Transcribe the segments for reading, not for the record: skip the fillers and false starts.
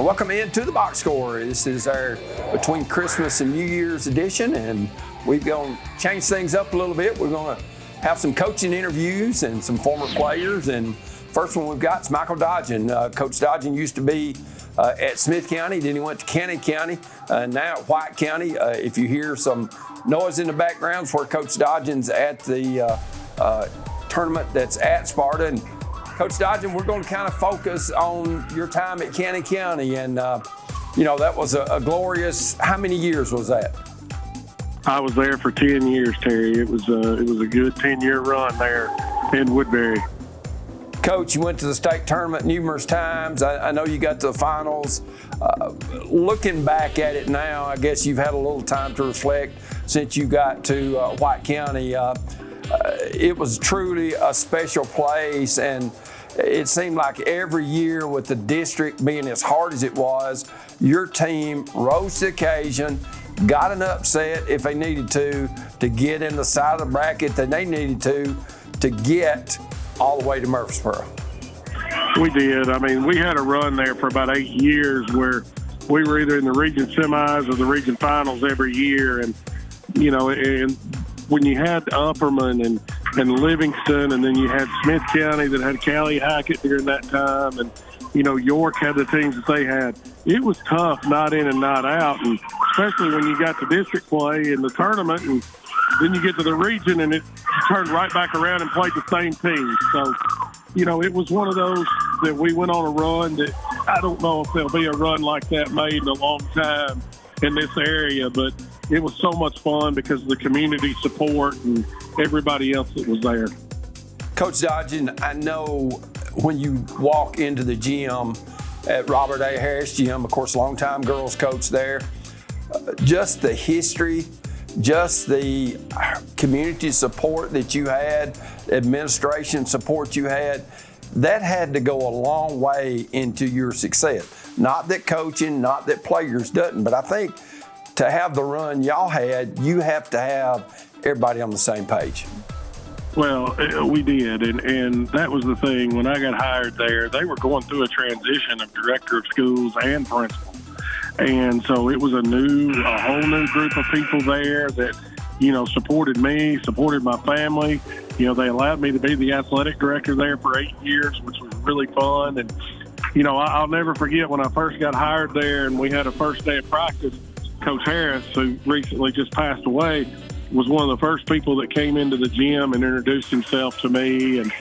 Welcome into the box score. This is our between Christmas and New Year's edition, and we're going to change things up a little bit. We're going to have some coaching interviews and some former players. And first one we've got is Michael Dodgen. Coach Dodgen used to be at Smith County, then he went to Cannon County, now at White County. If you hear some noise in the background, it's where Coach Dodgen's at the tournament that's at Sparta. And Coach Dodgen, we're going to kind of focus on your time at Cannon County, and that was a glorious. How many years was that? I was there for 10 years, Terry. It was a good 10-year run there in Woodbury. Coach, you went to the state tournament numerous times. I know you got to the finals. Looking back at it now, I guess you've had a little time to reflect since you got to White County. It was truly a special place, and it seemed like every year with the district being as hard as it was, your team rose to the occasion, got an upset if they needed to get in the side of the bracket that they needed to get all the way to Murfreesboro. We did. I mean, we had a run there for about 8 years where we were either in the region semis or the region finals every year. And, and when you had Upperman and Livingston, and then you had Smith County that had Callie Hackett during that time, and, York had the teams that they had. It was tough, not in and not out, and especially when you got the district play in the tournament, and then you get to the region and it turned right back around and played the same team. So, it was one of those that we went on a run that I don't know if there'll be a run like that made in a long time in this area, but it was so much fun because of the community support and everybody else that was there. Coach Dodgen, I know when you walk into the gym at Robert A. Harris Gym, of course, longtime girls coach there, just the history, just the community support that you had, administration support you had, that had to go a long way into your success. Not that coaching, not that players doesn't, but I think to have the run y'all had, you have to have everybody on the same page. Well, we did, and that was the thing. When I got hired there, they were going through a transition of director of schools and principal. And so it was a whole new group of people there that, supported me, supported my family. They allowed me to be the athletic director there for 8 years, which was really fun. And, I'll never forget when I first got hired there and we had a first day of practice, Coach Harris, who recently just passed away, was one of the first people that came into the gym and introduced himself to me. And,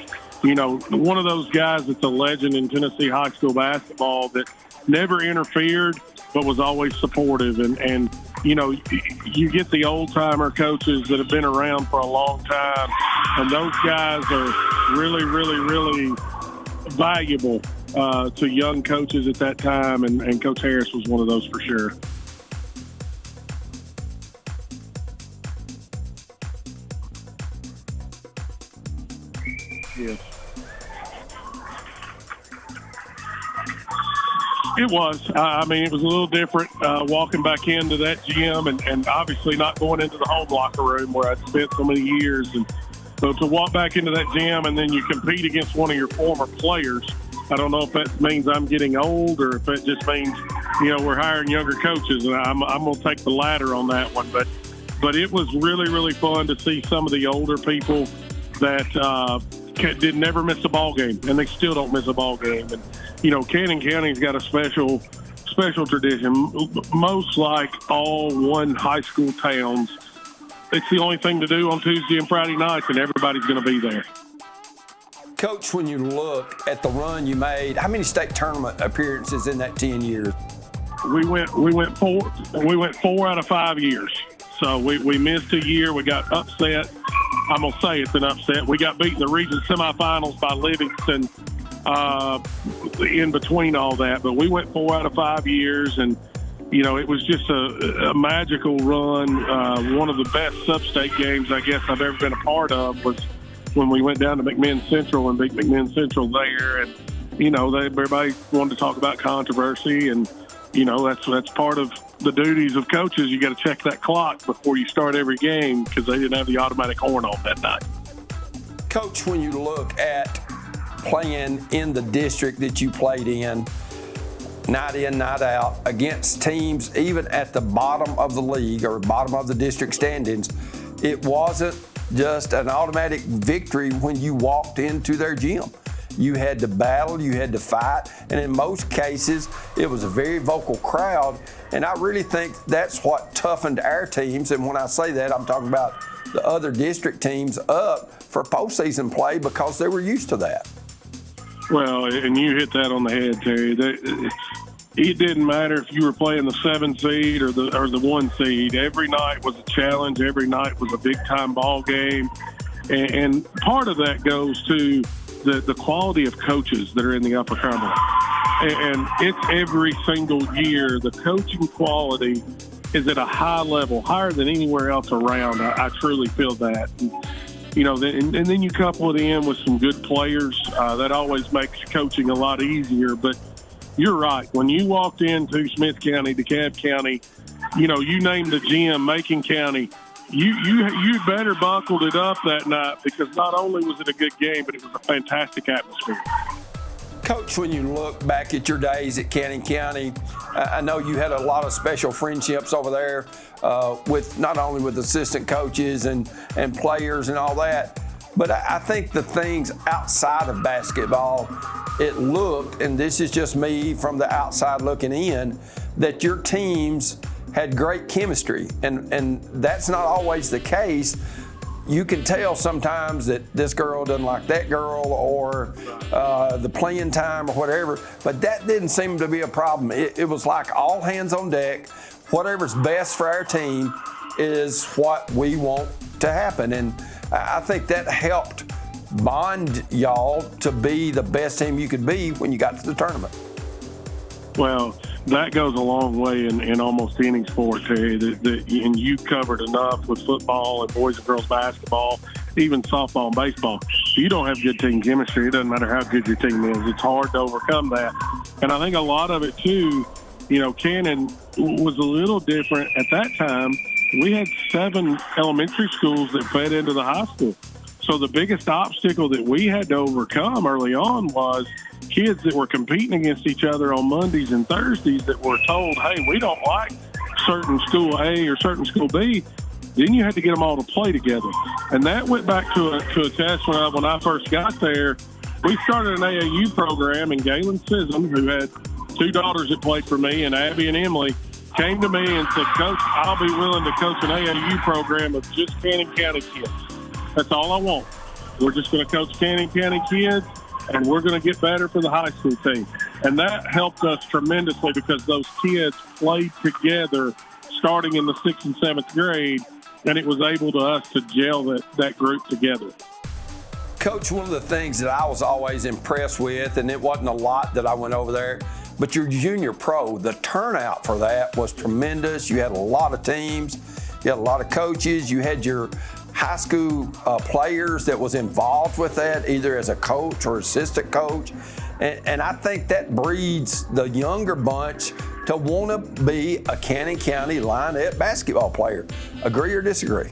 one of those guys that's a legend in Tennessee high school basketball that never interfered but was always supportive. And you get the old-timer coaches that have been around for a long time, and those guys are really, really, really valuable to young coaches at that time, and Coach Harris was one of those for sure. Yes. It was. I mean, it was a little different walking back into that gym and obviously not going into the home locker room where I'd spent so many years. And so to walk back into that gym and then you compete against one of your former players, I don't know if that means I'm getting old or if it just means, we're hiring younger coaches. And I'm going to take the latter on that one. But it was really, really fun to see some of the older people that did never miss a ball game, and they still don't miss a ball game. And Cannon County's got a special tradition. Most like all one high school towns, it's the only thing to do on Tuesday and Friday nights, and everybody's going to be there. Coach, when you look at the run you made, how many state tournament appearances in that 10 years? We went 4 out of 5 years. So we missed a year. We got upset. I'm going to say it's an upset. We got beat in the region semifinals by Livingston in between all that. But we went 4 out of 5 years, and, it was just a magical run. One of the best sub-state games I guess I've ever been a part of was when we went down to McMinn Central and beat McMinn Central there. And, everybody wanted to talk about controversy, and, that's part of the duties of coaches. You got to check that clock before you start every game because they didn't have the automatic horn on that night. Coach, when you look at playing in the district that you played in, night in, night out against teams even at the bottom of the league or bottom of the district standings, it wasn't just an automatic victory when you walked into their gym. You had to battle, you had to fight, and in most cases, it was a very vocal crowd. And I really think that's what toughened our teams. And when I say that, I'm talking about the other district teams up for postseason play because they were used to that. Well, and you hit that on the head, Terry. It didn't matter if you were playing the 7 seed or the 1 seed. Every night was a challenge. Every night was a big-time ball game. And part of that goes to the quality of coaches that are in the Upper Cumberland. And it's every single year. The coaching quality is at a high level, higher than anywhere else around. I truly feel that. And then you couple it in with some good players. That always makes coaching a lot easier. But you're right. When you walked into Smith County, DeKalb County, you named the gym, Macon County, you better buckled it up that night because not only was it a good game, but it was a fantastic atmosphere. Coach, when you look back at your days at Cannon County, I know you had a lot of special friendships over there with not only with assistant coaches and players and all that, but I think the things outside of basketball, it looked, and this is just me from the outside looking in, that your teams had great chemistry, and that's not always the case. You can tell sometimes that this girl doesn't like that girl or the playing time or whatever, but that didn't seem to be a problem. It was like all hands on deck. Whatever's best for our team is what we want to happen. And I think that helped bond y'all to be the best team you could be when you got to the tournament. Well, that goes a long way in almost any sport, Terry. And you covered enough with football and boys and girls basketball, even softball and baseball. You don't have good team chemistry. It doesn't matter how good your team is. It's hard to overcome that. And I think a lot of it, too, Cannon was a little different. At that time, we had 7 elementary schools that fed into the high school. So the biggest obstacle that we had to overcome early on was kids that were competing against each other on Mondays and Thursdays that were told, hey, we don't like certain school A or certain school B. Then you had to get them all to play together. And that went back to a test when I first got there. We started an AAU program, and Galen Sism, who had 2 daughters that played for me, and Abby and Emily, came to me and said, Coach, I'll be willing to coach an AAU program of just Cannon County kids. That's all I want. We're just going to coach Cannon County kids, and we're going to get better for the high school team. And that helped us tremendously because those kids played together starting in the 6th and 7th grade, and it was able to us to gel that group together. Coach, one of the things that I was always impressed with, and it wasn't a lot that I went over there, but your junior pro, the turnout for that was tremendous. You had a lot of teams. You had a lot of coaches. You had your high school players that was involved with that, either as a coach or assistant coach. And I think that breeds the younger bunch to want to be a Cannon County Lionette basketball player. Agree or disagree?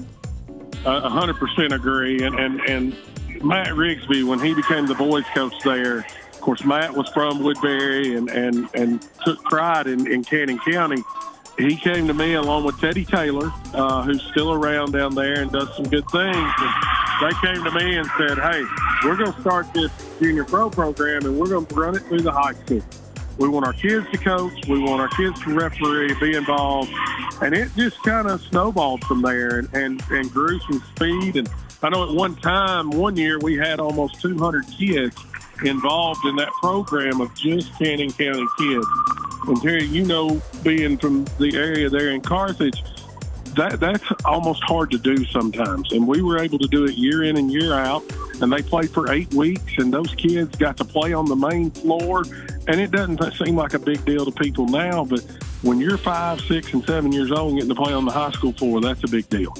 100% agree. And Matt Rigsby, when he became the boys coach there, of course, Matt was from Woodbury and took pride in Cannon County. He came to me along with Teddy Taylor, who's still around down there and does some good things. And they came to me and said, hey, we're going to start this junior pro program, and we're going to run it through the high school. We want our kids to coach. We want our kids to referee, be involved. And it just kind of snowballed from there and grew some speed. And I know at one year, we had almost 200 kids involved in that program of just Cannon County kids. And Terry, being from the area there in Carthage, that's almost hard to do sometimes. And we were able to do it year in and year out. And they played for 8 weeks, and those kids got to play on the main floor. And it doesn't seem like a big deal to people now, but when you're 5, 6, and 7 years old and getting to play on the high school floor, that's a big deal.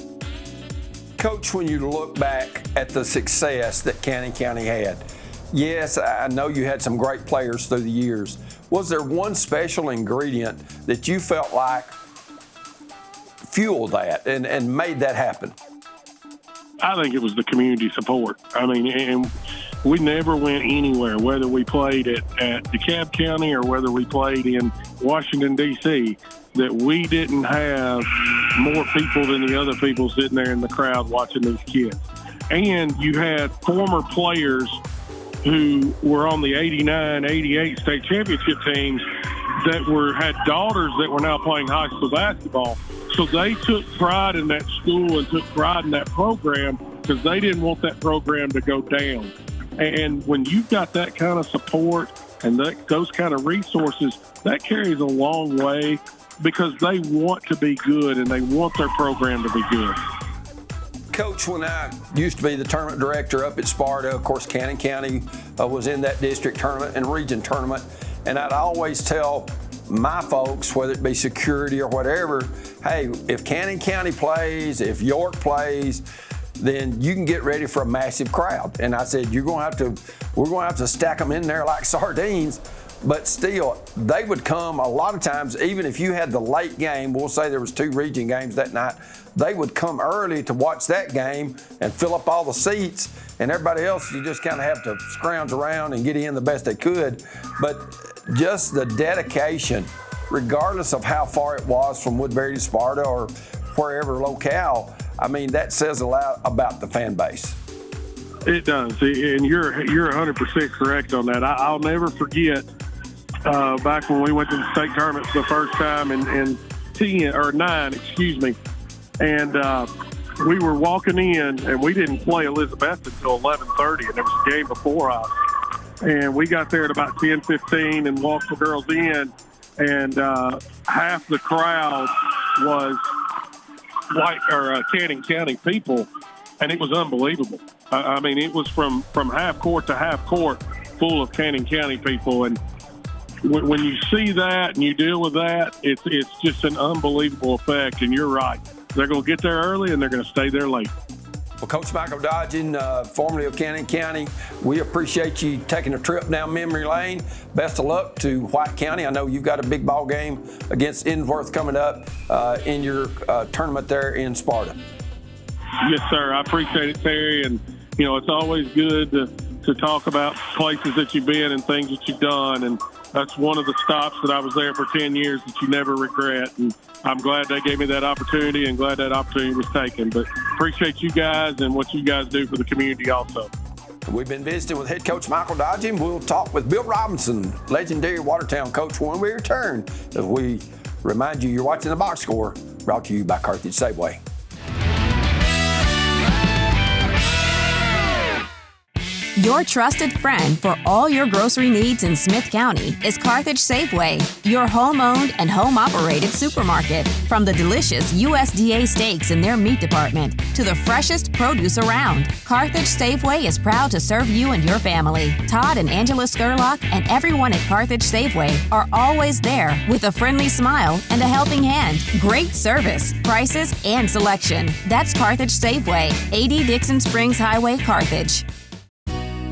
Coach, when you look back at the success that Cannon County had, yes, I know you had some great players through the years. Was there one special ingredient that you felt like fueled that and made that happen? I think it was the community support. I mean, and we never went anywhere, whether we played at DeKalb County or whether we played in Washington, D.C., that we didn't have more people than the other people sitting there in the crowd watching these kids. And you had former players who were on the 89, 88 state championship teams that had daughters that were now playing high school basketball. So they took pride in that school and took pride in that program because they didn't want that program to go down. And when you've got that kind of support and those kind of resources, that carries a long way because they want to be good and they want their program to be good. Coach, when I used to be the tournament director up at Sparta, of course, Cannon County was in that district tournament and region tournament, and I'd always tell my folks, whether it be security or whatever, hey, if Cannon County plays, if York plays, then you can get ready for a massive crowd. And I said, we're going to have to stack them in there like sardines. But still, they would come a lot of times, even if you had the late game, we'll say there was 2 region games that night, they would come early to watch that game and fill up all the seats, and everybody else, you just kind of have to scrounge around and get in the best they could. But just the dedication, regardless of how far it was from Woodbury to Sparta or wherever locale, I mean, that says a lot about the fan base. It does, and you're 100% correct on that. I'll never forget back when we went to the state tournament for the first time in 9, and we were walking in, and we didn't play Elizabeth until 11:30, and there was a game before us. And we got there at about 10:15 and walked the girls in, and half the crowd was Cannon County people, and it was unbelievable. I mean, it was from half court to half court full of Cannon County people. And when you see that and you deal with that, it's just an unbelievable effect. And you're right. They're going to get there early and they're going to stay there late. Well, Coach Michael Dodgen, formerly of Cannon County, we appreciate you taking a trip down memory lane. Best of luck to White County. I know you've got a big ball game against Innsworth coming up in your tournament there in Sparta. Yes, sir. I appreciate it, Terry. And, you know, it's always good to talk about places that you've been and things that you've done. And that's one of the stops that I was there for 10 years that you never regret. And I'm glad they gave me that opportunity and glad that opportunity was taken. But appreciate you guys and what you guys do for the community also. We've been visiting with head coach Michael Dodgen. We'll talk with Bill Robinson, legendary Watertown coach, when we return, as we remind you you're watching The Box Score, brought to you by Carthage Safeway. Your trusted friend for all your grocery needs in Smith County is Carthage Safeway, your home-owned and home-operated supermarket. From the delicious USDA steaks in their meat department to the freshest produce around, Carthage Safeway is proud to serve you and your family. Todd and Angela Skurlock and everyone at Carthage Safeway are always there with a friendly smile and a helping hand. Great service, prices, and selection. That's Carthage Safeway, 80 Dixon Springs Highway, Carthage.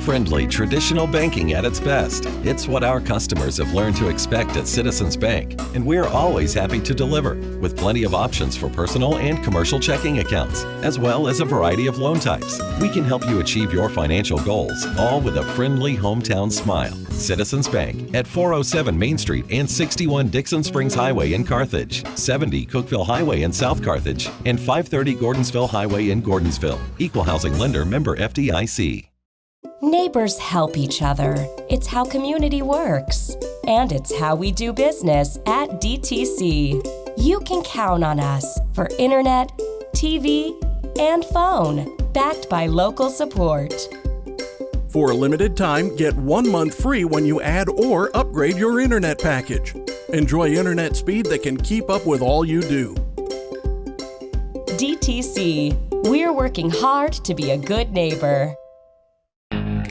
Friendly, traditional banking at its best. It's what our customers have learned to expect at Citizens Bank, and we're always happy to deliver, with plenty of options for personal and commercial checking accounts, as well as a variety of loan types. We can help you achieve your financial goals, all with a friendly hometown smile. Citizens Bank at 407 Main Street and 61 Dixon Springs Highway in Carthage, 70 Cookeville Highway in South Carthage, and 530 Gordonsville Highway in Gordonsville. Equal housing lender, member FDIC. Neighbors help each other. It's how community works. And it's how we do business at DTC. You can count on us for internet, TV, and phone, backed by local support. For a limited time, get 1 month free when you add or upgrade your internet package. Enjoy internet speed that can keep up with all you do. DTC. We're working hard to be a good neighbor.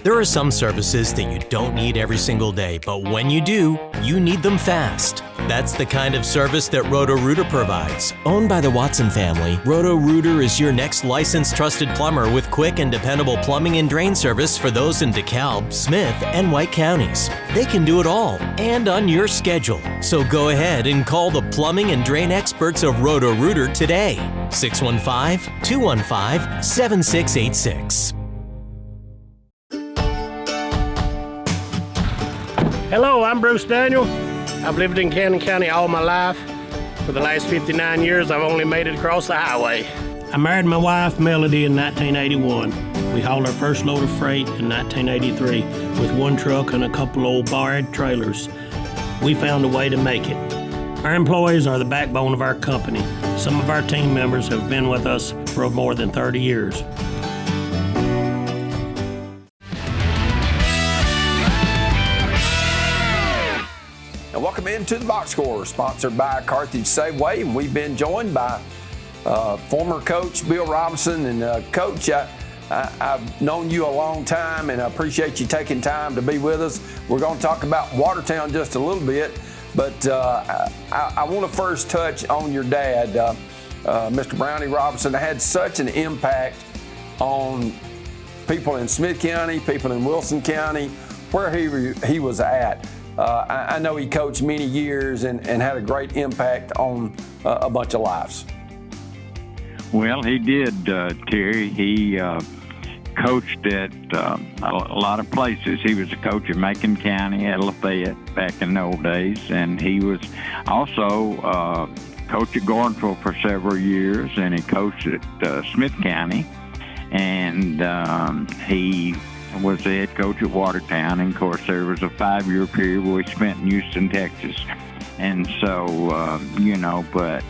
There are some services that you don't need every single day, but when you do, you need them fast. That's the kind of service that Roto-Rooter provides. Owned by the Watson family, Roto-Rooter is your next licensed trusted plumber with quick and dependable plumbing and drain service for those in DeKalb, Smith, and White counties. They can do it all and on your schedule. So go ahead and call the plumbing and drain experts of Roto-Rooter today. 615-215-7686. Hello, I'm Bruce Daniel. I've lived in Cannon County all my life. For the last 59 years, I've only made it across the highway. I married my wife, Melody, in 1981. We hauled our first load of freight in 1983 with one truck and a couple old borrowed trailers. We found a way to make it. Our employees are the backbone of our company. Some of our team members have been with us for more than 30 years. Now, welcome into the Box Score, sponsored by Carthage Safeway, and we've been joined by former coach Bill Robinson. And Coach, I've known you a long time, and I appreciate you taking time to be with us. We're going to talk about Watertown just a little bit, but I want to first touch on your dad, Mr. Brownie Robinson. Had such an impact on people in Smith County, people in Wilson County, where he was at. I know he coached many years and had a great impact on a bunch of lives. Well, he did, Terry. He coached at a lot of places. He was a coach in Macon County at Lafayette back in the old days, and he was also coached at Gordonsville for several years, and he coached at Smith County, and he was the head coach at Watertown. And of course, there was a 5-year period where he spent in Houston, Texas. And so, but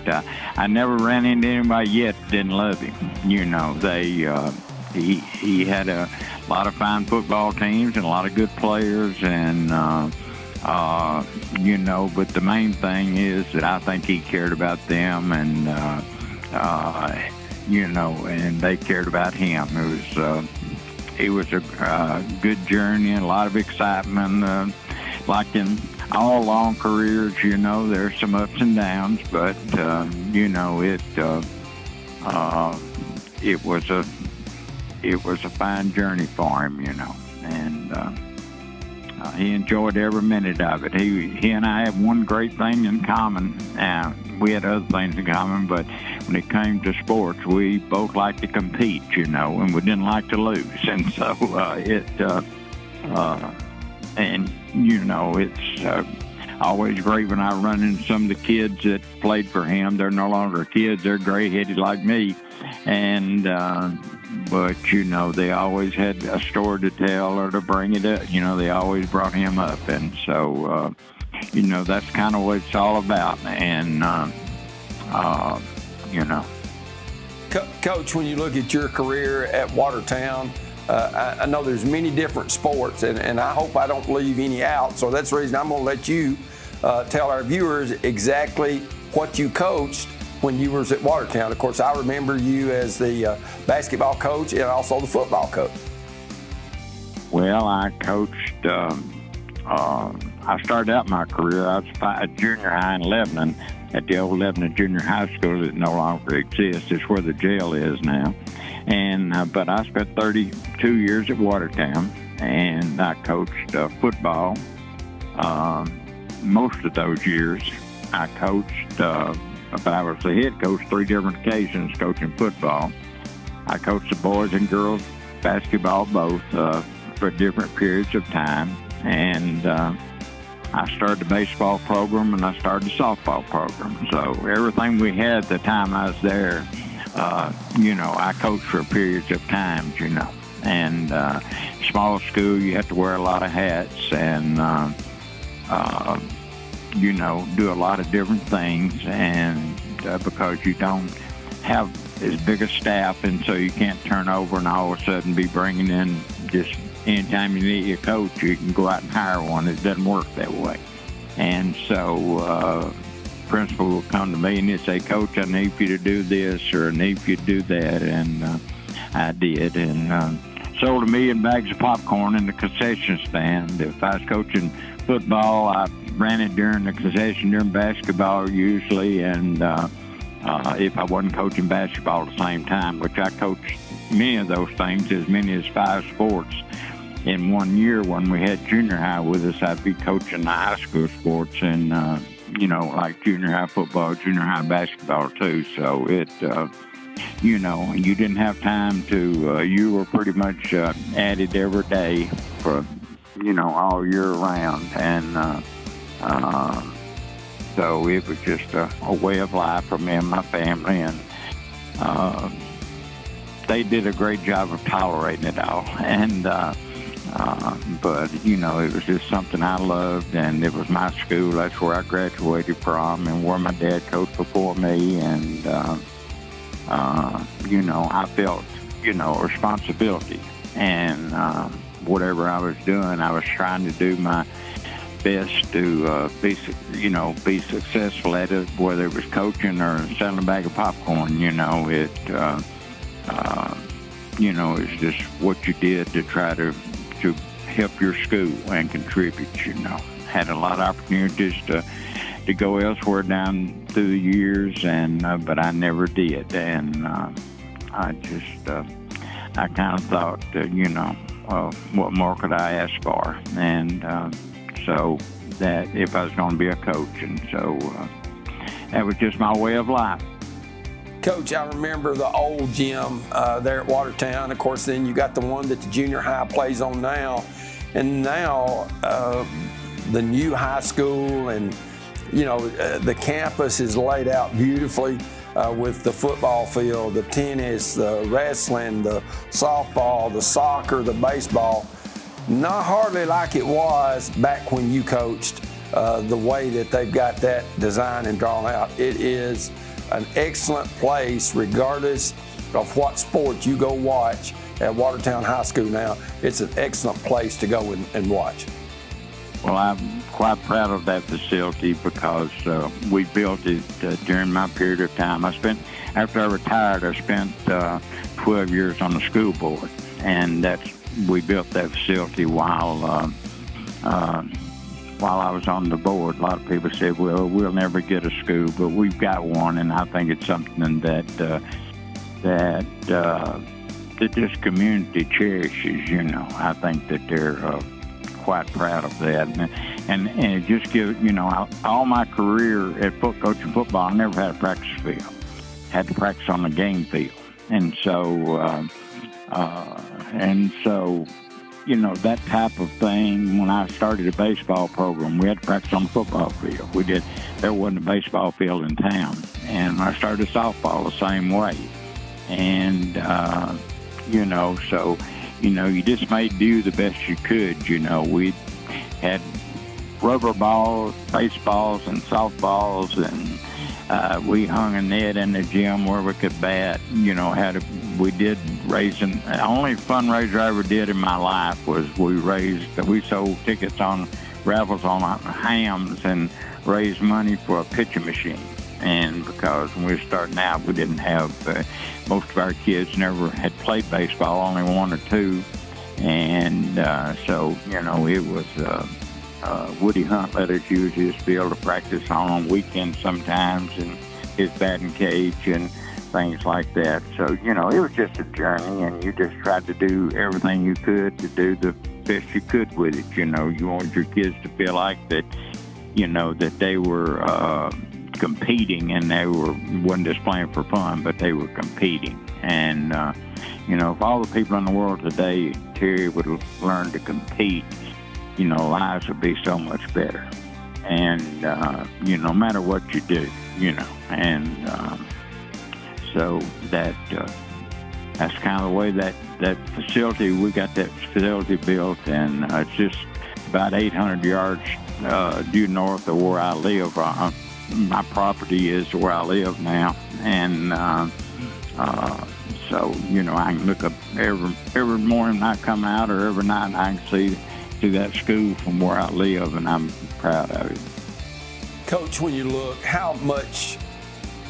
I never ran into anybody yet that didn't love him. He had a lot of fine football teams and a lot of good players, and but the main thing is that I think he cared about them, and and they cared about him. It was a good journey and a lot of excitement. Like in all long careers, there's some ups and downs, but it was a fine journey for him, and he enjoyed every minute of it. He and I have one great thing in common. We had other things in common, but when it came to sports, we both liked to compete, and we didn't like to lose. And so it's always great when I run into some of the kids that played for him. They're no longer kids; they're gray-headed like me, and but they always had a story to tell or to bring it up. They always brought him up, and so that's kind of what it's all about. And Coach, when you look at your career at Watertown, I know there's many different sports, and I hope I don't leave any out. So that's the reason I'm going to let you tell our viewers exactly what you coached when you was at Watertown. Of course, I remember you as the basketball coach and also the football coach. Well, I coached. I started out my career. I was at junior high in Lebanon, at the old Lebanon Junior High School that no longer exists. It's where the jail is now. And but I spent 32 years at Watertown, and I coached football most of those years. I coached, I was the head coach 3 different occasions coaching football. I coached the boys and girls basketball both for different periods of time. And I started the baseball program, and I started the softball program. So everything we had at the time I was there, I coached for periods of time, And small school, you have to wear a lot of hats and, do a lot of different things. And because you don't have as big a staff, and so you can't turn over and all of a sudden be bringing in just anytime you need a coach, you can go out and hire one. It doesn't work that way. And so principal will come to me and he'll say, Coach, I need for you to do this, or I need for you to do that. And I did. And sold 1 million bags of popcorn in the concession stand. If I was coaching football, I ran it during the concession, during basketball usually. And if I wasn't coaching basketball at the same time, which I coached many of those things, as many as 5 sports. In 1 year, when we had junior high with us, I'd be coaching the high school sports and, like junior high football, junior high basketball too. So it, you didn't have time to, you were pretty much at it every day for all year round. And so it was just a way of life for me and my family. And they did a great job of tolerating it all. And but, it was just something I loved, and it was my school. That's where I graduated from and where my dad coached before me. And, I felt, a responsibility. And whatever I was doing, I was trying to do my best to be successful at it, whether it was coaching or selling a bag of popcorn. It's just what you did to try to help your school and contribute. Had a lot of opportunities to go elsewhere down through the years, and but I never did. And I kind of thought, what more could I ask for? And so that if I was going to be a coach, and so that was just my way of life. Coach, I remember the old gym there at Watertown. Of course, then you got the one that the junior high plays on now. And now the new high school and, the campus is laid out beautifully with the football field, the tennis, the wrestling, the softball, the soccer, the baseball. Not hardly like it was back when you coached, the way that they've got that designed and drawn out. It is an excellent place regardless of what sport you go watch at Watertown High School now. It's an excellent place to go and watch. Well, I'm quite proud of that facility because we built it during my period of time. After I retired, I spent 12 years on the school board, and we built that facility while I was on the board. A lot of people said, well, we'll never get a school, but we've got one, and I think it's something that this community cherishes. I think that they're quite proud of that. And it just gives, all my career at coaching football, I never had a practice field. Had to practice on the game field. And so, that type of thing, when I started a baseball program, we had to practice on the football field. There wasn't a baseball field in town. And I started softball the same way. And, you just made do the best you could. We had rubber balls, baseballs, and softballs, and we hung a net in the gym where we could bat. We did raising. The only fundraiser I ever did in my life was we sold tickets on raffles on hams and raised money for a pitching machine. And because when we were starting out, we didn't have, most of our kids never had played baseball, only one or two. And so, it was Woody Hunt let us use his field to practice on weekends sometimes, and his batting cage and things like that. So, it was just a journey, and you just tried to do everything you could to do the best you could with it. You wanted your kids to feel like that, that they were competing, and they wasn't just playing for fun, but they were competing. And if all the people in the world today, Terry, would learn to compete, lives would be so much better. And no matter what you do, and so that's kind of the way that facility, we got that facility built, and it's just about 800 yards due north of where I live. My property is where I live now, and so I can look up every morning I come out, or every night I can see that school from where I live, and I'm proud of it. Coach, when you look, how much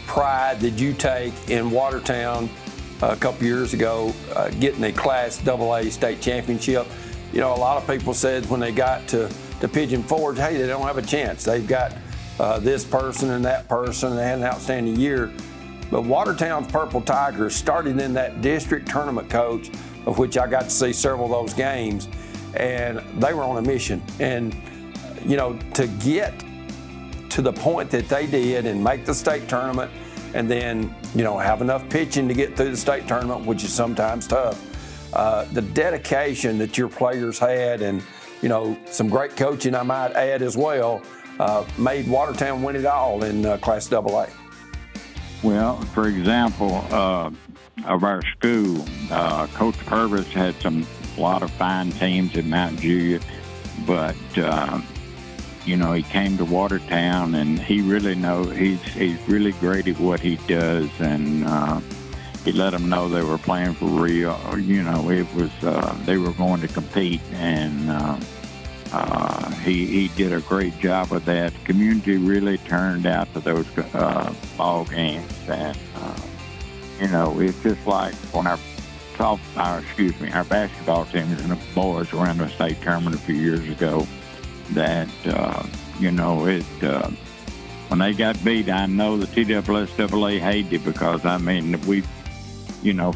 pride did you take in Watertown a couple years ago, getting a Class AA state championship? A lot of people said when they got to Pigeon Forge, hey, they don't have a chance. They've got this person and that person, and they had an outstanding year. But Watertown's Purple Tigers started in that district tournament, coach, of which I got to see several of those games, and they were on a mission. And, to get to the point that they did and make the state tournament, and then, have enough pitching to get through the state tournament, which is sometimes tough. The dedication that your players had, and, some great coaching, I might add as well, made Watertown win it all in Class AA. Well, for example, of our school, Coach Purvis had a lot of fine teams at Mount Juliet, but he came to Watertown, and he really he's really great at what he does, and he let them know they were playing for real. It was they were going to compete, and he did a great job of that. The community really turned out to those ball games, and it's just like when our basketball team and the boys were in the state tournament a few years ago. That when they got beat, I know the TSSAA hated it because we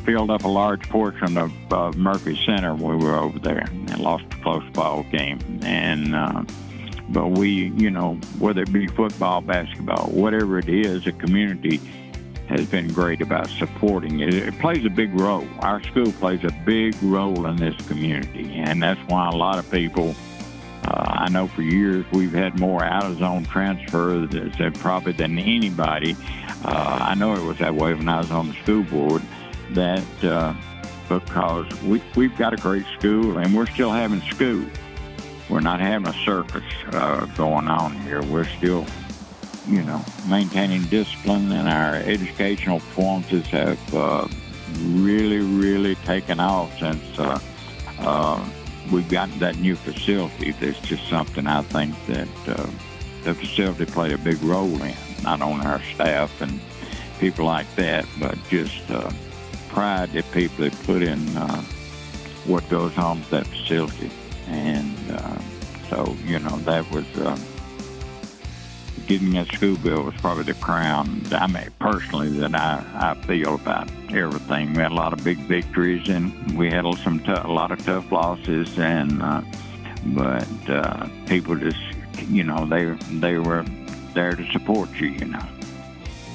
filled up a large portion of Murphy Center when we were over there and lost a close ball game. And but we, whether it be football, basketball, whatever it is, the community has been great about supporting it. It plays a big role. Our school plays a big role in this community, and that's why a lot of people. I know for years we've had more out-of-zone transfers probably than anybody. I know it was that way when I was on the school board, that because we've got a great school and we're still having school. We're not having a circus going on here. We're still, maintaining discipline, and our educational performances have really, really taken off since we've gotten that new facility. That's just something I think that the facility played a big role in, not only our staff and people like that, but just pride that people have put in what goes on with that facility. And so, that was getting that school bill was probably the crown, personally, that I feel about everything. We had a lot of big victories, and we had a lot of tough losses, and but people just, they were there to support you,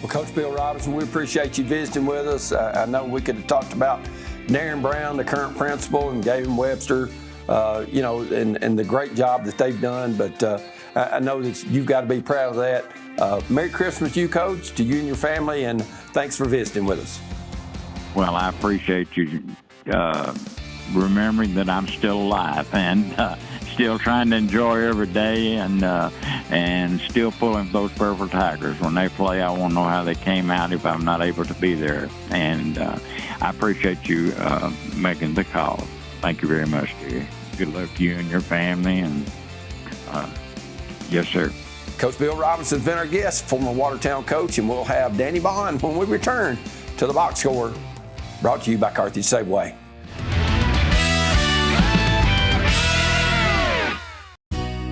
Well, Coach Bill Robinson, we appreciate you visiting with us. I know we could have talked about Darren Brown, the current principal, and Gavin Webster, and the great job that they've done, but I know that you've got to be proud of that. Merry Christmas to you, Coach, to you and your family, and thanks for visiting with us. Well, I appreciate you remembering that I'm still alive and still trying to enjoy every day, and still pulling for those Purple Tigers. When they play, I want to know how they came out if I'm not able to be there. And I appreciate you making the call. Thank you very much, dear. Good luck to you and your family, and yes, sir. Coach Bill Robinson's been our guest, former Watertown coach, and we'll have Danny Bond when we return to the Box Score, brought to you by Carthage Safeway.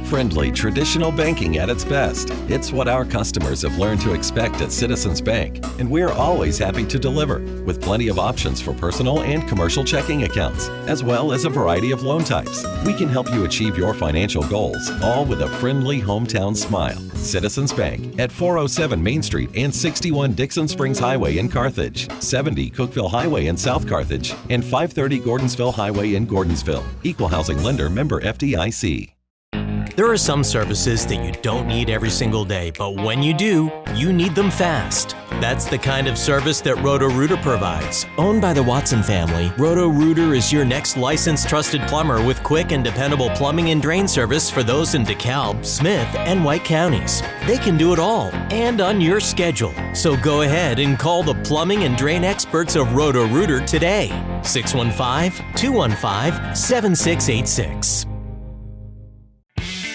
Friendly, traditional banking at its best. It's what our customers have learned to expect at Citizens Bank, and we're always happy to deliver, with plenty of options for personal and commercial checking accounts, as well as a variety of loan types. We can help you achieve your financial goals, all with a friendly hometown smile. Citizens Bank at 407 Main Street and 61 Dixon Springs Highway in Carthage, 70 Cookville Highway in South Carthage, and 530 Gordonsville Highway in Gordonsville. Equal housing lender, member FDIC. There are some services that you don't need every single day, but when you do, you need them fast. That's the kind of service that Roto-Rooter provides. Owned by the Watson family, Roto-Rooter is your next licensed trusted plumber with quick and dependable plumbing and drain service for those in DeKalb, Smith, and White counties. They can do it all and on your schedule. So go ahead and call the plumbing and drain experts of Roto-Rooter today. 615-215-7686.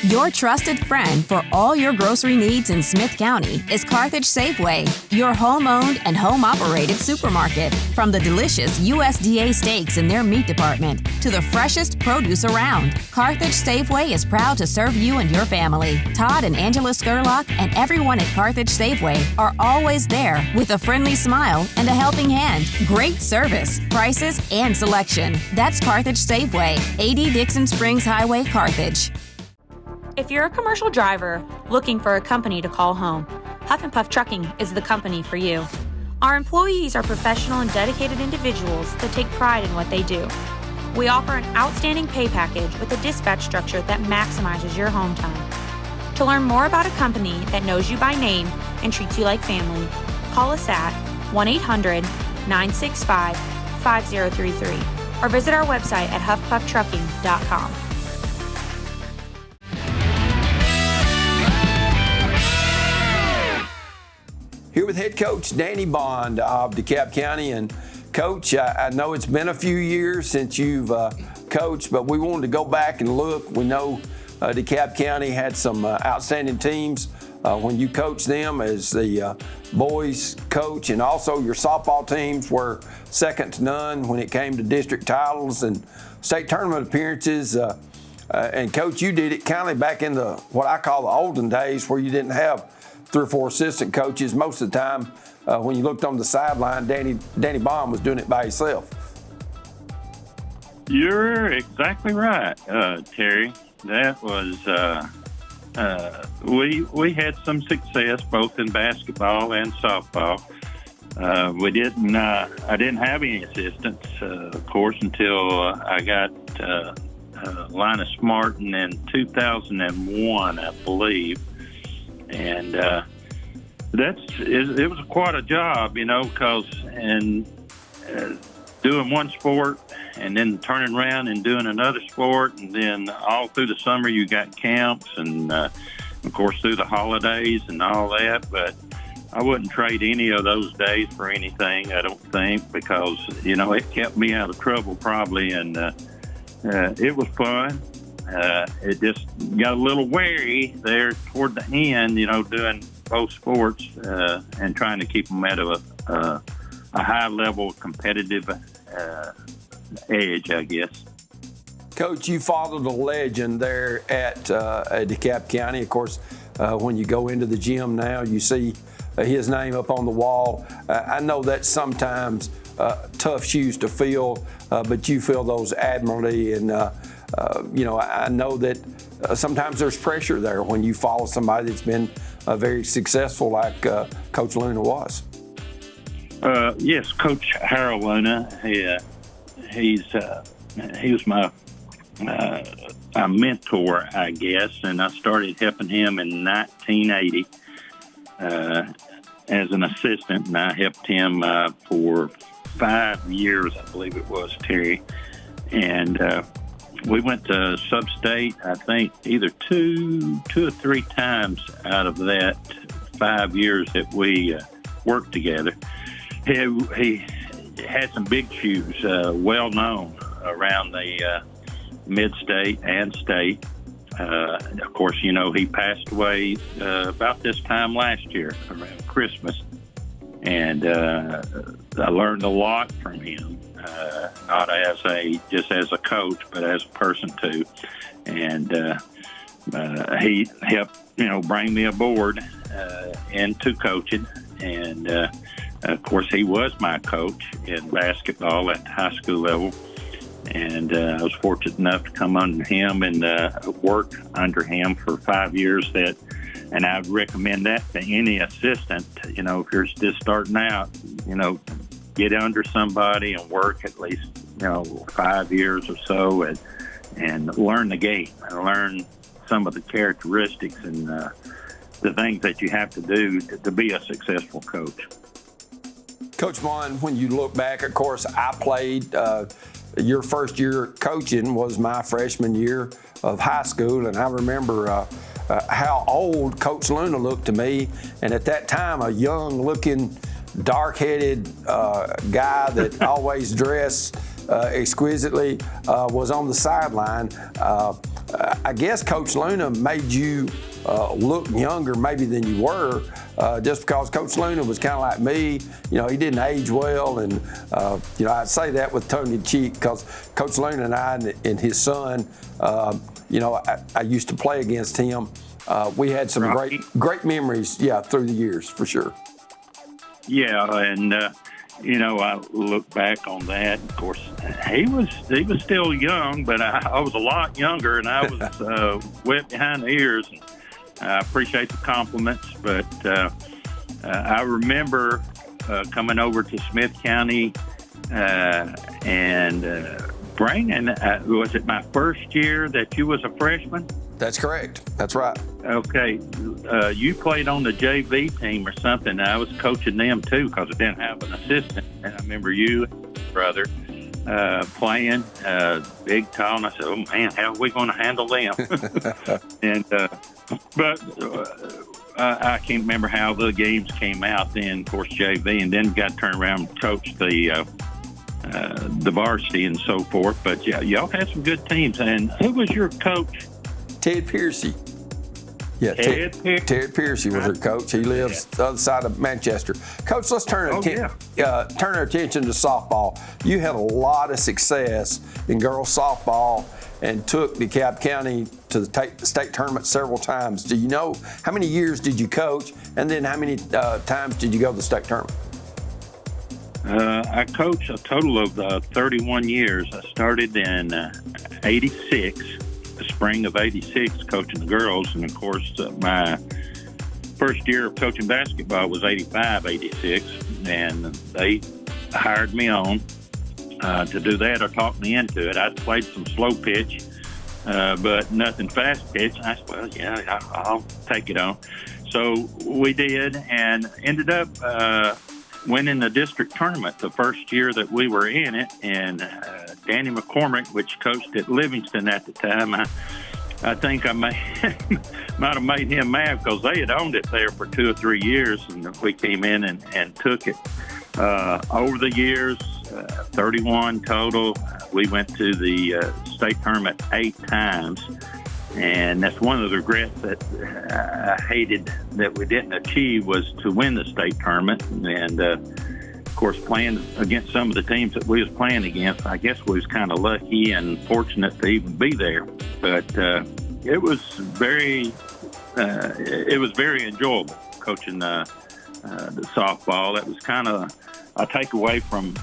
Your trusted friend for all your grocery needs in Smith County is Carthage Safeway, your home-owned and home-operated supermarket. From the delicious USDA steaks in their meat department to the freshest produce around, Carthage Safeway is proud to serve you and your family. Todd and Angela Skurlock and everyone at Carthage Safeway are always there with a friendly smile and a helping hand. Great service, prices, and selection. That's Carthage Safeway, 80 Dixon Springs Highway, Carthage. If you're a commercial driver looking for a company to call home, Huff and Puff Trucking is the company for you. Our employees are professional and dedicated individuals that take pride in what they do. We offer an outstanding pay package with a dispatch structure that maximizes your home time. To learn more about a company that knows you by name and treats you like family, call us at 1-800-965-5033 or visit our website at huffpufftrucking.com. Here with head coach Danny Bond of DeKalb County. And Coach, I know it's been a few years since you've coached, but we wanted to go back and look. We know DeKalb County had some outstanding teams when you coached them as the boys coach, and also your softball teams were second to none when it came to district titles and state tournament appearances. And Coach, you did it kind of back in the what I call the olden days, where you didn't have 3 or 4 assistant coaches. Most of the time, when you looked on the sideline, Danny Bond was doing it by himself. You're exactly right, Terry. That was we had some success both in basketball and softball. We didn't. I didn't have any assistants, of course, until I got Linus Martin in 2001, I believe. And it was quite a job, because doing one sport and then turning around and doing another sport, and then all through the summer you got camps and of course through the holidays and all that. But I wouldn't trade any of those days for anything, I don't think, because it kept me out of trouble probably, and it was fun. It just got a little wary there toward the end, doing both sports and trying to keep them at a high level competitive edge, I guess. Coach, you followed a legend there at DeKalb County. Of course, when you go into the gym now, you see his name up on the wall. I know that's sometimes tough shoes to fill, but you fill those admirably. And I know that sometimes there's pressure there when you follow somebody that's been very successful like Coach Luna was. Yes, Coach Harold Luna. He was my mentor, I guess, and I started helping him in 1980 as an assistant, and I helped him for 5 years, I believe it was, Terry. And we went to sub-state, I think, either two or three times out of that 5 years that we worked together. He had some big shoes, well known around the mid-state and state. Of course, he passed away about this time last year, around Christmas. And I learned a lot from him, not just as a coach, but as a person too. And he helped, bring me aboard into coaching. And of course, he was my coach in basketball at the high school level. And I was fortunate enough to come under him and work under him for 5 years. And I would recommend that to any assistant. If you're just starting out, get under somebody and work at least 5 years or so, and learn the game and learn some of the characteristics and the things that you have to do to be a successful coach. Coach Bond, when you look back, of course, I played. Your first year coaching was my freshman year of high school, and I remember how old Coach Luna looked to me. And at that time, a young-looking, dark-headed guy that always dressed exquisitely was on the sideline. I guess Coach Luna made you look younger maybe than you were, just because Coach Luna was kind of like me. He didn't age well, and I'd say that with tongue in cheek, because Coach Luna and I and his son, I used to play against him. We had some great memories, through the years, for sure. Yeah, and I look back on that. Of course, he was still young, but I was a lot younger, and I was wet behind the ears. And I appreciate the compliments, but I remember coming over to Smith County and spring, and was it my first year that you was a freshman? That's correct. That's right. Okay. You played on the JV team or something. I was coaching them, too, because I didn't have an assistant. And I remember you, brother, playing big, tall, and I said, oh, man, how are we going to handle them? But I can't remember how the games came out then, of course, JV, and then got turned around and coached the varsity and so forth. But, yeah, y'all had some good teams. And who was your coach? Ted Piercy. Yeah, Ted Piercy was her coach. He lives the other side of Manchester. Coach, let's turn our attention to softball. You had a lot of success in girls softball and took DeKalb County to the state tournament several times. Do you know how many years did you coach, and then how many times did you go to the state tournament? I coached a total of 31 years. I started in 86. The spring of 86, coaching the girls. And of course, my first year of coaching basketball was 85, 86. And they hired me on to do that or talked me into it. I played some slow pitch, but nothing fast pitch. I said, well, yeah, I'll take it on. So we did and ended up winning the district tournament the first year that we were in it. And Danny McCormick, which coached at Livingston at the time, I think I might have made him mad because they had owned it there for 2 or 3 years, and we came in and took it. Over the years, 31 total, we went to the state tournament 8 times. And that's one of the regrets that I hated that we didn't achieve was to win the state tournament. And, of course, playing against some of the teams that we was playing against, I guess we was kind of lucky and fortunate to even be there. But it was very enjoyable coaching the softball. That was kind of a takeaway from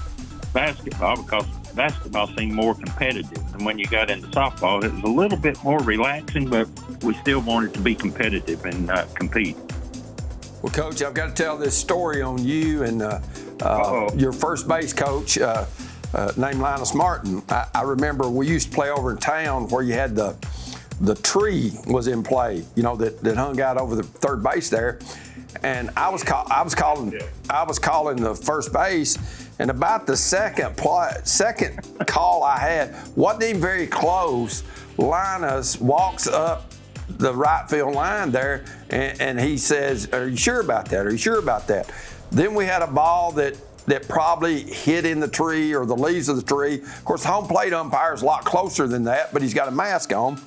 basketball because basketball seemed more competitive. And when you got into softball, it was a little bit more relaxing, but we still wanted to be competitive and compete. Well, Coach, I've got to tell this story on you and your first base coach named Linus Martin. I remember we used to play over in town where you had the tree was in play, you know, that hung out over the third base there. And I was calling the first base, and about the second call I had wasn't even very close. Linus walks up the right field line there, and he says, "Are you sure about that? Are you sure about that?" Then we had a ball that probably hit in the tree or the leaves of the tree. Of course, the home plate umpire is a lot closer than that, but he's got a mask on.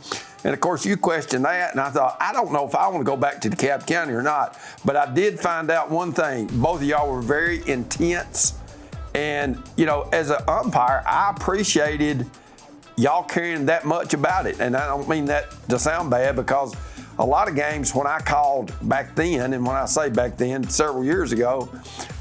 And, of course, you questioned that, and I thought, I don't know if I want to go back to DeKalb County or not. But I did find out one thing. Both of y'all were very intense. And, you know, as an umpire, I appreciated y'all caring that much about it. And I don't mean that to sound bad because a lot of games when I called back then, and when I say back then, several years ago,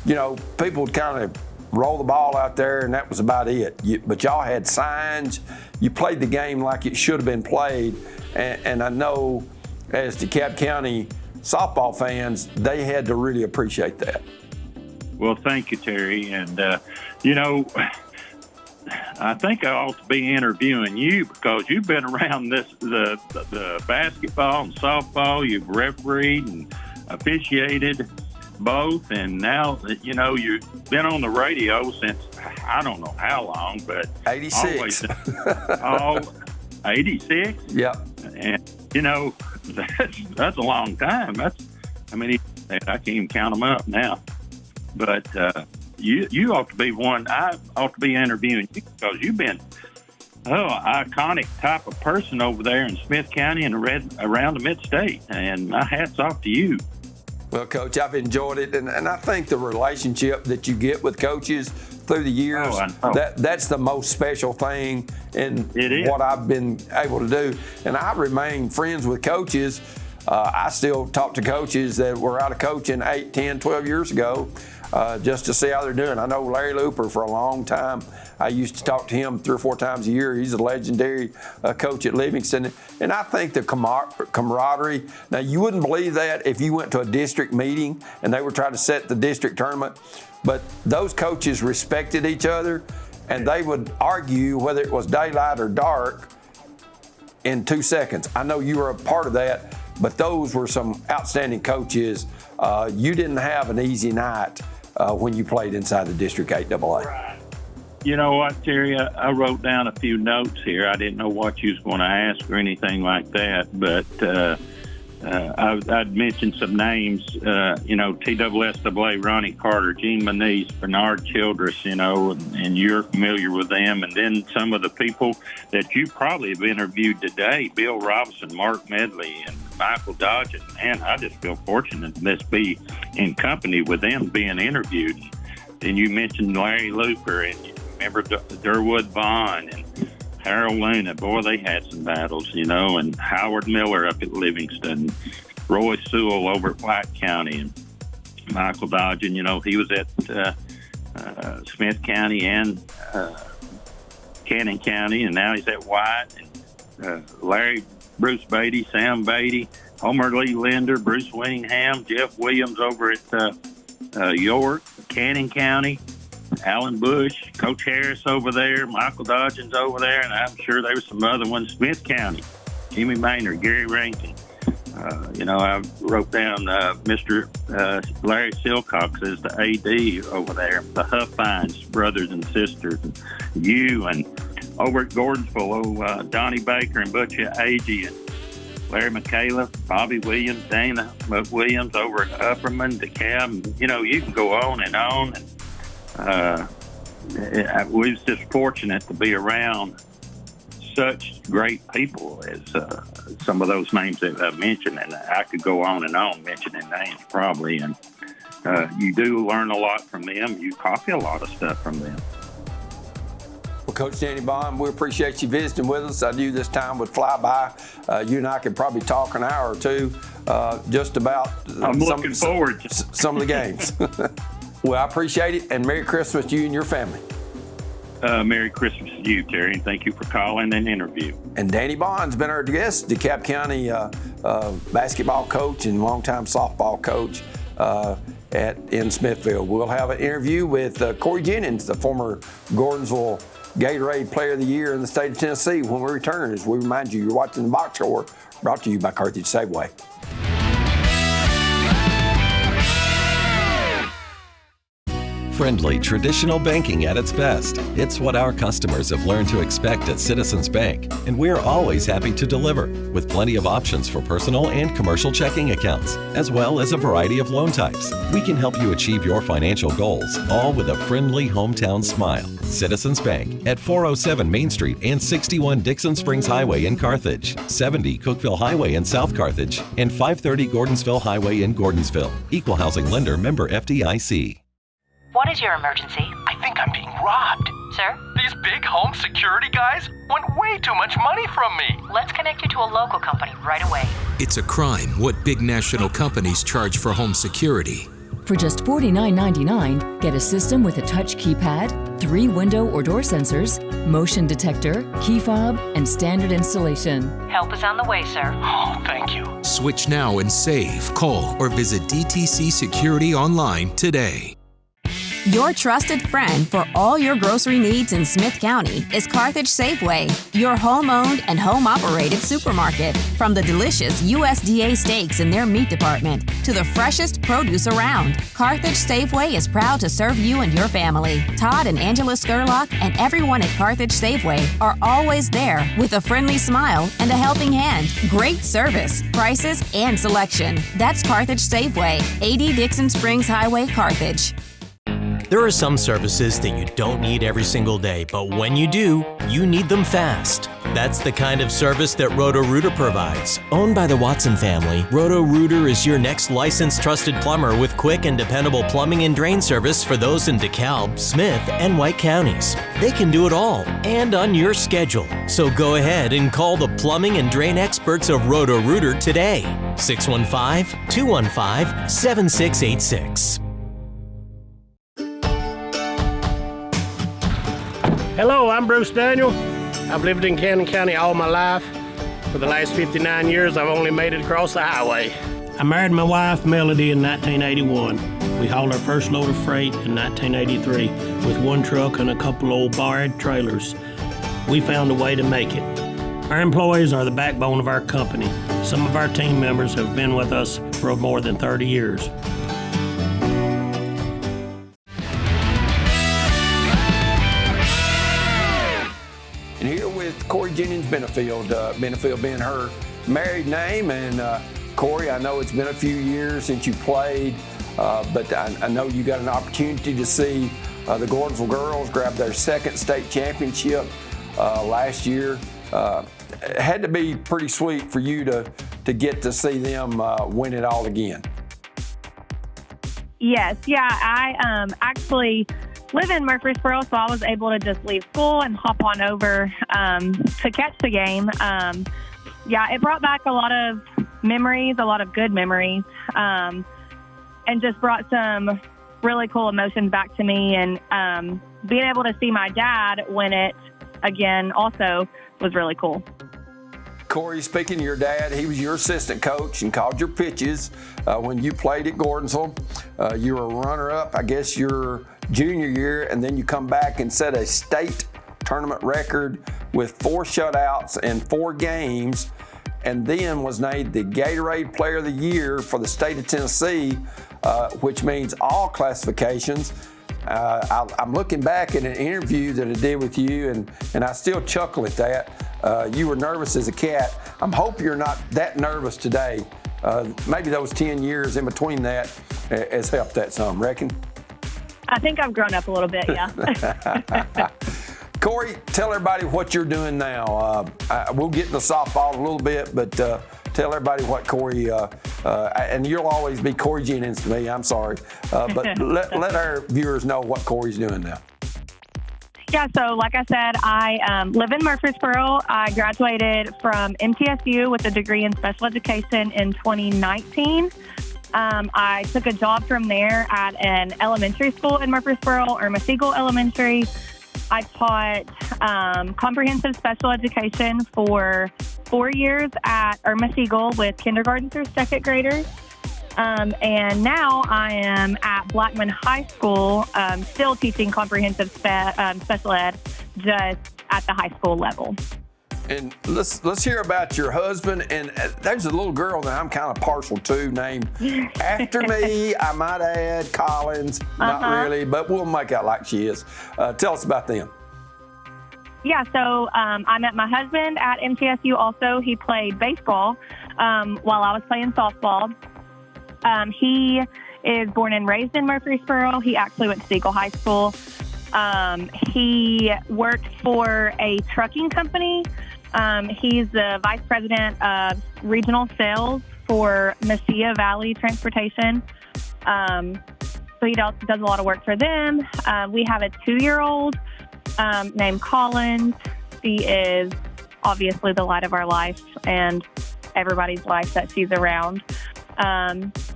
you know, people would kind of roll the ball out there, and that was about it. But y'all had signs. You played the game like it should have been played. And I know as DeKalb County softball fans, they had to really appreciate that. Well, thank you, Terry. And, you know, I think I ought to be interviewing you because you've been around the basketball and softball. You've refereed and officiated both, and now, you know, you've been on the radio since I don't know how long, but 86. 86? Yep. And, you know, that's a long time. I can't even count them up now. But you ought to be one. I ought to be interviewing you because you've been iconic type of person over there in Smith County and around the Mid-State. And my hat's off to you. Well, Coach, I've enjoyed it, and I think the relationship that you get with coaches through the years, that's the most special thing in what I've been able to do. And I remain friends with coaches. I still talk to coaches that were out of coaching 8, 10, 12 years ago just to see how they're doing. I know Larry Looper for a long time. I used to talk to him 3 or 4 times a year. He's a legendary coach at Livingston. And I think the camaraderie, now you wouldn't believe that if you went to a district meeting and they were trying to set the district tournament, but those coaches respected each other and they would argue whether it was daylight or dark in 2 seconds. I know you were a part of that, but those were some outstanding coaches. You didn't have an easy night when you played inside the District 8AA. You know what, Terry? I wrote down a few notes here. I didn't know what you was going to ask or anything like that, but I'd mentioned some names, TSSAA, Ronnie Carter, Gene Manise, Bernard Childress, and you're familiar with them. And then some of the people that you probably have interviewed today, Bill Robinson, Mark Medley, and Michael Dodge. Man, I just feel fortunate to be in company with them being interviewed. Then you mentioned Larry Looper, and you remember Durwood Vaughn and Harold Luna. Boy, they had some battles, and Howard Miller up at Livingston, Roy Sewell over at White County, and Michael Dodge, and, he was at Smith County and Cannon County, and now he's at White, and Larry, Bruce Beatty, Sam Beatty, Homer Lee Linder, Bruce Winningham, Jeff Williams over at York, Cannon County, Alan Bush, Coach Harris over there, Michael Dodgens over there, and I'm sure there were some other ones. Smith County, Jimmy Maynard, Gary Rankin. I wrote down Mr. Larry Silcox as the AD over there, the Huffines brothers and sisters, and you, and over at Gordonsville, Donnie Baker and Butcher Agee, and Larry McCaleb, Bobby Williams, Dana Williams over at Upperman, DeKalb. You can go on and on. And we was just fortunate to be around such great people as some of those names that I've mentioned, and I could go on and on mentioning names probably, and you do learn a lot from them. You copy a lot of stuff from them. Well, Coach Danny Bond, we appreciate you visiting with us. I knew this time would fly by. You and I could probably talk an hour or two just about looking forward to some of the games. Well, I appreciate it, and Merry Christmas to you and your family. Merry Christmas to you, Terry, and thank you for calling and interview. And Danny Bond's been our guest, DeKalb County basketball coach and longtime softball coach in Smithfield. We'll have an interview with Cori Jennings, the former Gordonsville Gatorade Player of the Year in the state of Tennessee, when we return. As we remind you, you're watching The Box Score, brought to you by Carthage Safeway. Friendly, traditional banking at its best. It's what our customers have learned to expect at Citizens Bank, and we're always happy to deliver, with plenty of options for personal and commercial checking accounts, as well as a variety of loan types. We can help you achieve your financial goals, all with a friendly hometown smile. Citizens Bank at 407 Main Street and 61 Dixon Springs Highway in Carthage, 70 Cookeville Highway in South Carthage, and 530 Gordonsville Highway in Gordonsville. Equal housing lender, member FDIC. What is your emergency? I think I'm being robbed. Sir? These big home security guys want way too much money from me. Let's connect you to a local company right away. It's a crime what big national companies charge for home security. For just $49.99, get a system with a touch keypad, 3 window or door sensors, motion detector, key fob, and standard installation. Help is on the way, sir. Oh, thank you. Switch now and save. Call or visit DTC Security online today. Your trusted friend for all your grocery needs in Smith County is Carthage Safeway, your home-owned and home-operated supermarket. From the delicious USDA steaks in their meat department to the freshest produce around, Carthage Safeway is proud to serve you and your family. Todd and Angela Skurlock and everyone at Carthage Safeway are always there with a friendly smile and a helping hand. Great service, prices, and selection. That's Carthage Safeway, 80 Dixon Springs Highway, Carthage. There are some services that you don't need every single day, but when you do, you need them fast. That's the kind of service that Roto-Rooter provides. Owned by the Watson family, Roto-Rooter is your next licensed trusted plumber with quick and dependable plumbing and drain service for those in DeKalb, Smith, and White counties. They can do it all and on your schedule. So go ahead and call the plumbing and drain experts of Roto-Rooter today. 615-215-7686. Hello, I'm Bruce Daniel. I've lived in Cannon County all my life. For the last 59 years, I've only made it across the highway. I married my wife, Melody, in 1981. We hauled our first load of freight in 1983 with one truck and a couple old barred trailers. We found a way to make it. Our employees are the backbone of our company. Some of our team members have been with us for more than 30 years. And here with Cori Jennings-Benefield, Benefield being her married name. And Cori, I know it's been a few years since you played, but I know you got an opportunity to see the Gordonsville girls grab their second state championship last year. It had to be pretty sweet for you to get to see them win it all again. Yes, yeah, I actually live in Murfreesboro, so I was able to just leave school and hop on over to catch the game. Yeah, it brought back a lot of memories, a lot of good memories, and just brought some really cool emotions back to me. And being able to see my dad win it again also was really cool. Cori, speaking of your dad, he was your assistant coach and called your pitches when you played at Gordonsville. You were a runner-up, I guess, your junior year, and then you come back and set a state tournament record with 4 shutouts in 4 games, and then was named the Gatorade Player of the Year for the state of Tennessee, which means all classifications. I'm looking back at an interview that I did with you, and I still chuckle at that. You were nervous as a cat. I hope you're not that nervous today. Maybe those 10 years in between that has helped that some, reckon? I think I've grown up a little bit, yeah. Cori, tell everybody what you're doing now. We'll get into softball a little bit, but tell everybody what Cori, and you'll always be Cori Jennings to me, I'm sorry. But let our viewers know what Cori's doing now. Yeah, so like I said, I live in Murfreesboro. I graduated from MTSU with a degree in special education in 2019. I took a job from there at an elementary school in Murfreesboro, Irma Siegel Elementary. I taught comprehensive special education for 4 years at Irma Siegel with kindergarten through second graders. And now I am at Blackman High School, still teaching comprehensive special ed, just at the high school level. And let's hear about your husband. And there's a little girl that I'm kind of partial to, named after me, I might add, Collins. Not really, but we'll make out like she is. Tell us about them. Yeah, so I met my husband at MTSU also. He played baseball while I was playing softball. He is born and raised in Murfreesboro. He actually went to Siegel High School. He worked for a trucking company. He's the vice president of regional sales for Mesilla Valley Transportation. So he does a lot of work for them. We have a 2-year-old named Collins. She is obviously the light of our life and everybody's life that she's around.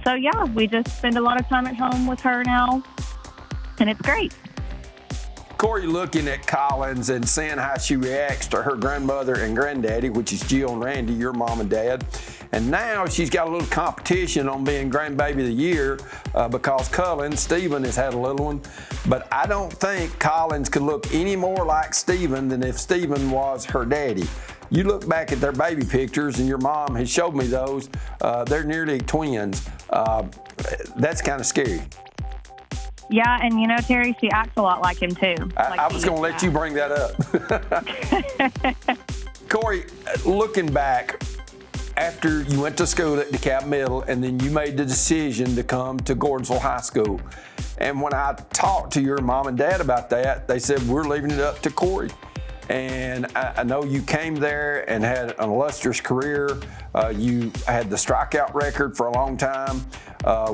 So yeah, we just spend a lot of time at home with her now, and it's great. Cori, looking at Collins and seeing how she reacts to her grandmother and granddaddy, which is Jill and Randy, your mom and dad, and now she's got a little competition on being grandbaby of the year because Cullen, Stephen, has had a little one. But I don't think Collins could look any more like Stephen than if Stephen was her daddy. You look back at their baby pictures, and your mom has showed me those. They're nearly twins. That's kind of scary. Yeah, and you know, Terry, she acts a lot like him too. I was going to let you bring that up. Cori, looking back, after you went to school at DeKalb Middle, and then you made the decision to come to Gordonsville High School. And when I talked to your mom and dad about that, they said, we're leaving it up to Cori. And I know you came there and had an illustrious career. You had the strikeout record for a long time.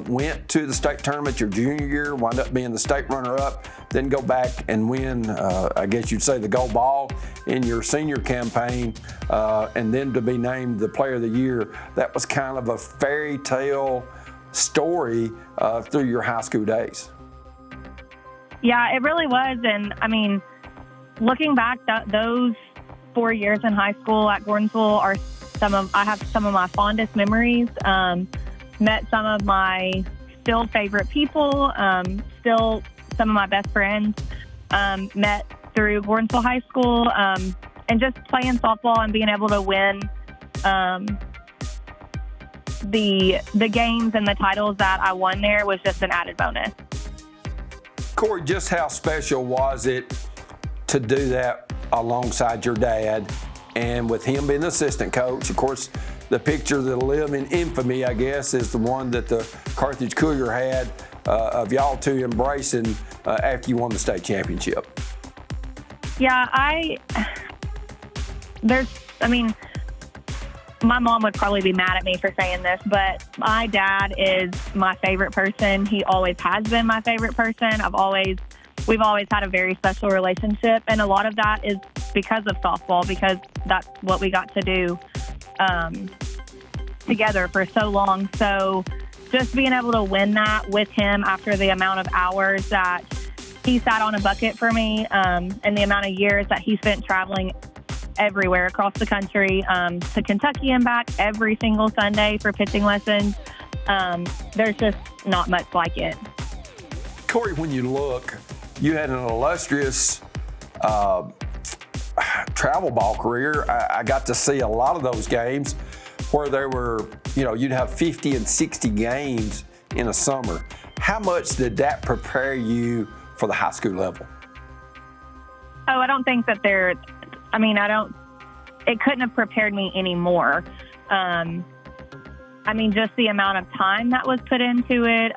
Went to the state tournament your junior year, wound up being the state runner-up, then go back and win, I guess you'd say, the gold ball in your senior campaign, and then to be named the player of the year. That was kind of a fairy tale story through your high school days. Yeah, it really was. And I mean, looking back, those 4 years in high school at Gordonsville are I have some of my fondest memories. Met some of my still favorite people, still some of my best friends, met through Gordonsville High School, and just playing softball and being able to win the games and the titles that I won there was just an added bonus. Cori, just how special was it to do that alongside your dad, and with him being the assistant coach? Of course, the picture that'll live in infamy, I guess, is the one that the Carthage Cougar had of y'all two embracing after you won the state championship. Yeah, my mom would probably be mad at me for saying this, but my dad is my favorite person. He always has been my favorite person. We've always had a very special relationship, and a lot of that is because of softball, because that's what we got to do together for so long. So just being able to win that with him after the amount of hours that he sat on a bucket for me, and the amount of years that he spent traveling everywhere across the country, to Kentucky and back every single Sunday for pitching lessons. There's just not much like it. Cori, when you look, you had an illustrious travel ball career. I got to see a lot of those games where there were, you'd have 50 and 60 games in a summer. How much did that prepare you for the high school level? Oh, I don't think that it couldn't have prepared me any more. Just the amount of time that was put into it,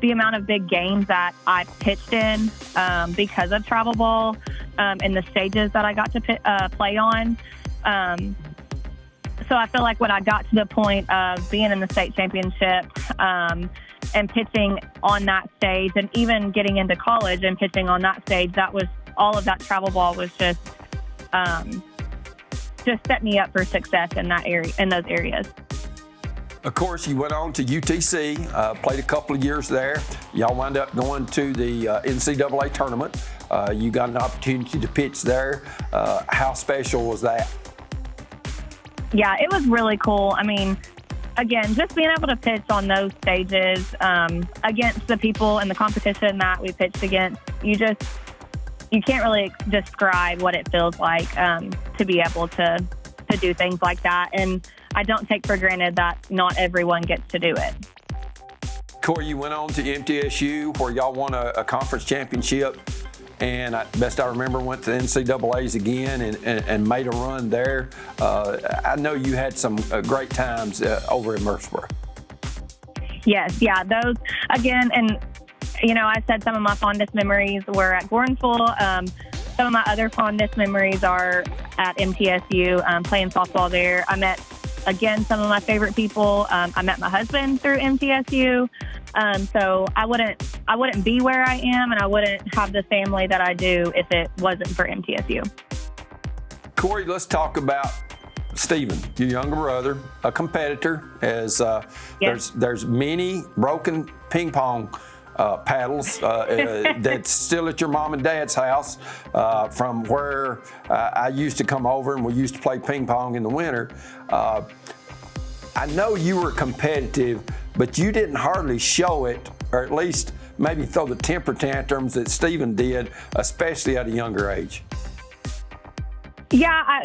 the amount of big games that I pitched in because of travel ball, and the stages that I got to play on. So I feel like when I got to the point of being in the state championship and pitching on that stage, and even getting into college and pitching on that stage, that was all of that travel ball was just set me up for success in that area, in those areas. Of course, you went on to UTC, played a couple of years there. Y'all wound up going to the NCAA tournament. You got an opportunity to pitch there. How special was that? Yeah, it was really cool. Again, just being able to pitch on those stages against the people and the competition that we pitched against, you can't really describe what it feels like to be able to do things like that. And I don't take for granted that not everyone gets to do it. Cori, you went on to MTSU where y'all won a conference championship, and best I remember went to the NCAAs again and made a run there. I know you had some great times over in Murfreesboro. Yes, yeah, those again, and I said some of my fondest memories were at Gordonsville. Some of my other fondest memories are at MTSU, playing softball there. I met, again, some of my favorite people. I met my husband through MTSU. So I wouldn't be where I am, and I wouldn't have the family that I do if it wasn't for MTSU. Cori, let's talk about Stephen, your younger brother, a competitor. There's many broken ping pong paddles that's still at your mom and dad's house from where I used to come over, and we used to play ping pong in the winter. I know you were competitive, but you didn't hardly show it, or at least maybe throw the temper tantrums that Stephen did, especially at a younger age. Yeah,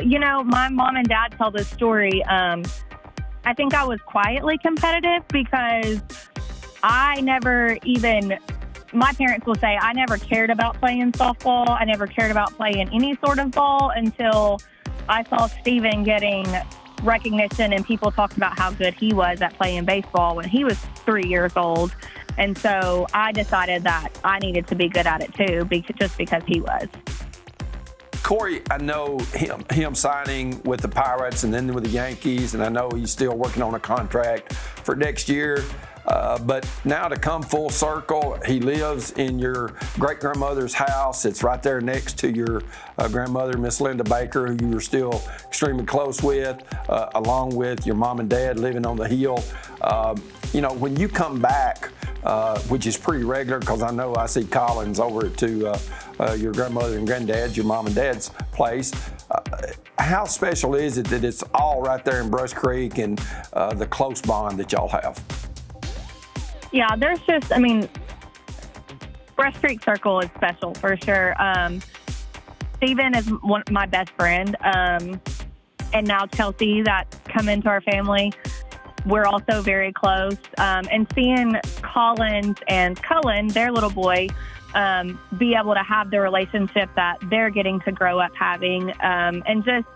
my mom and dad tell this story. I think I was quietly competitive because my parents will say I never cared about playing softball. I never cared about playing any sort of ball until I saw Stephen getting recognition and people talked about how good he was at playing baseball when he was 3 years old. And so I decided that I needed to be good at it too, just because he was. Cori, I know him signing with the Pirates and then with the Yankees, and I know he's still working on a contract for next year. But now to come full circle, he lives in your great-grandmother's house. It's right there next to your grandmother, Miss Linda Baker, who you were still extremely close with, along with your mom and dad living on the hill. When you come back, which is pretty regular because I know I see Collins over to your grandmother and granddad's, your mom and dad's place. How special is it that it's all right there in Brush Creek and the close bond that y'all have? Yeah, there's just, Breast Creek Circle is special for sure. Steven is my best friend. And now Chelsea, that's come into our family. We're also very close. And seeing Collins and Cullen, their little boy, be able to have the relationship that they're getting to grow up having, and just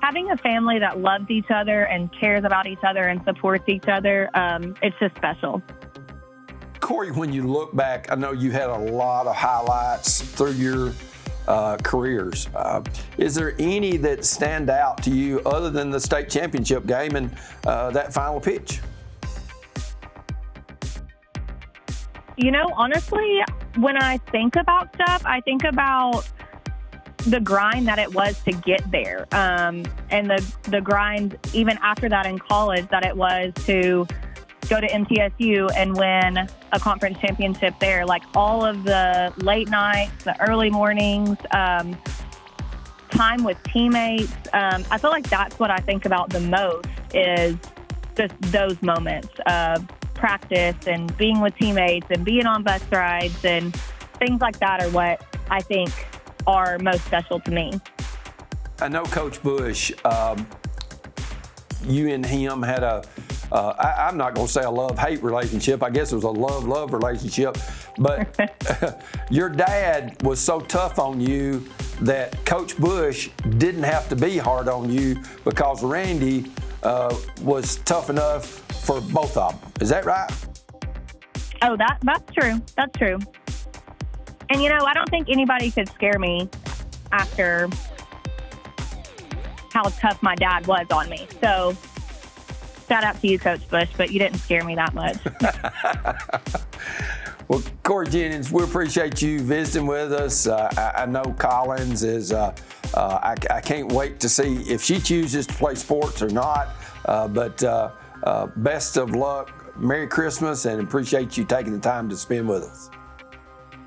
having a family that loves each other and cares about each other and supports each other, it's just special. Cori, when you look back, I know you had a lot of highlights through your careers. Is there any that stand out to you other than the state championship game and that final pitch? Honestly, when I think about stuff, I think about the grind that it was to get there, and the grind even after that in college that it was to go to MTSU and win a conference championship there. Like all of the late nights, the early mornings, time with teammates. I feel like that's what I think about the most is just those moments of practice and being with teammates and being on bus rides and things like that are what I think are most special to me. I know Coach Bush, you and him had I'm not going to say a love-hate relationship. I guess it was a love-love relationship. But your dad was so tough on you that Coach Bush didn't have to be hard on you because Randy was tough enough for both of them. Is that right? Oh, that's true. That's true. And, I don't think anybody could scare me after how tough my dad was on me. So shout out to you, Coach Bush, but you didn't scare me that much. Well, Cori Jennings, we appreciate you visiting with us. I know Collins is, I can't wait to see if she chooses to play sports or not. But best of luck. Merry Christmas, and appreciate you taking the time to spend with us.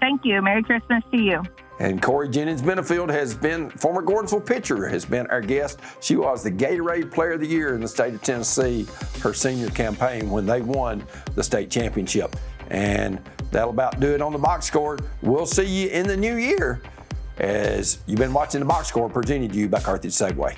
Thank you. Merry Christmas to you. And Cori Jennings-Benefield former Gordonsville pitcher, has been our guest. She was the Gatorade Player of the Year in the state of Tennessee, her senior campaign when they won the state championship. And that'll about do it on the box score. We'll see you in the new year as you've been watching the box score presented to you by Carthage Segway.